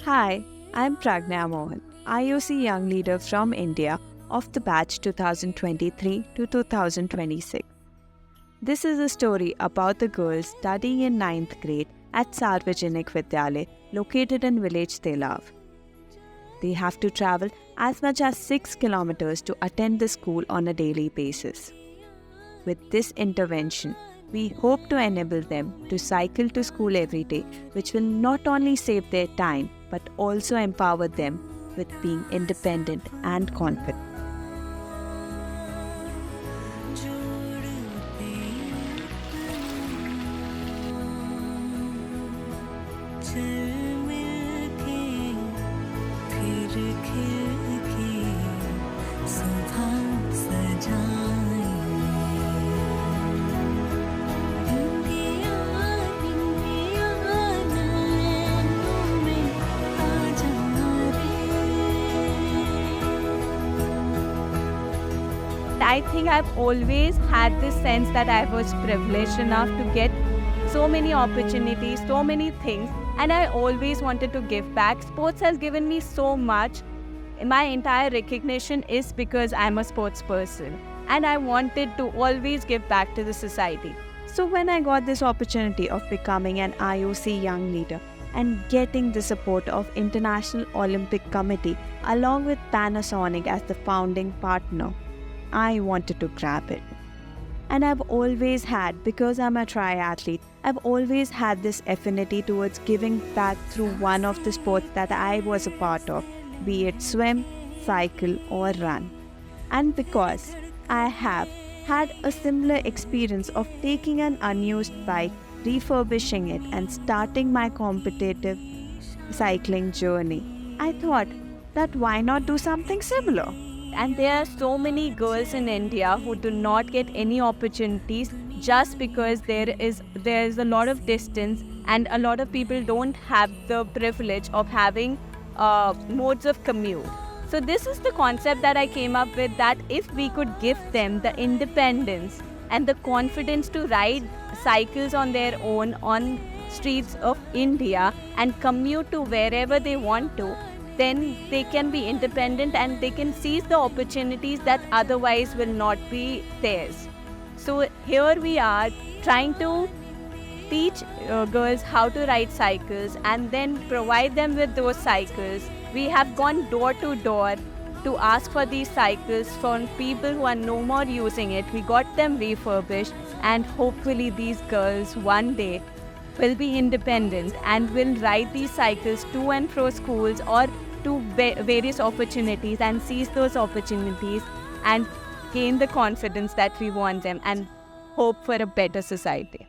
Hi, I'm Pragna Mohan, IOC Young Leader from India of the batch 2023 to 2026. This is a story about the girls studying in ninth grade at Sarvajanik Vidyalay located in village Telav. They have to travel as much as 6 kilometers to attend the school on a daily basis. With this intervention, we hope to enable them to cycle to school every day, which will not only save their time but also empower them with being independent and confident. I think I've always had this sense that I was privileged enough to get so many opportunities, so many things, and I always wanted to give back. Sports has given me so much. My entire recognition is because I'm a sports person, and I wanted to always give back to the society. So when I got this opportunity of becoming an IOC Young Leader and getting the support of International Olympic Committee along with Panasonic as the founding partner, I wanted to grab it. And I've always had, because I'm a triathlete, I've always had this affinity towards giving back through one of the sports that I was a part of, be it swim, cycle or run. And because I have had a similar experience of taking an unused bike, refurbishing it and starting my competitive cycling journey, I thought that why not do something similar? And there are so many girls in India who do not get any opportunities just because there is a lot of distance and a lot of people don't have the privilege of having modes of commute. So this is the concept that I came up with, that if we could give them the independence and the confidence to ride cycles on their own on streets of India and commute to wherever they want to, then they can be independent and they can seize the opportunities that otherwise will not be theirs. So here we are trying to teach girls how to ride cycles and then provide them with those cycles. We have gone door to door to ask for these cycles from people who are no more using it. We got them refurbished, and hopefully these girls one day will be independent and will ride these cycles to and fro schools or to various opportunities and seize those opportunities and gain the confidence that we want them and hope for a better society.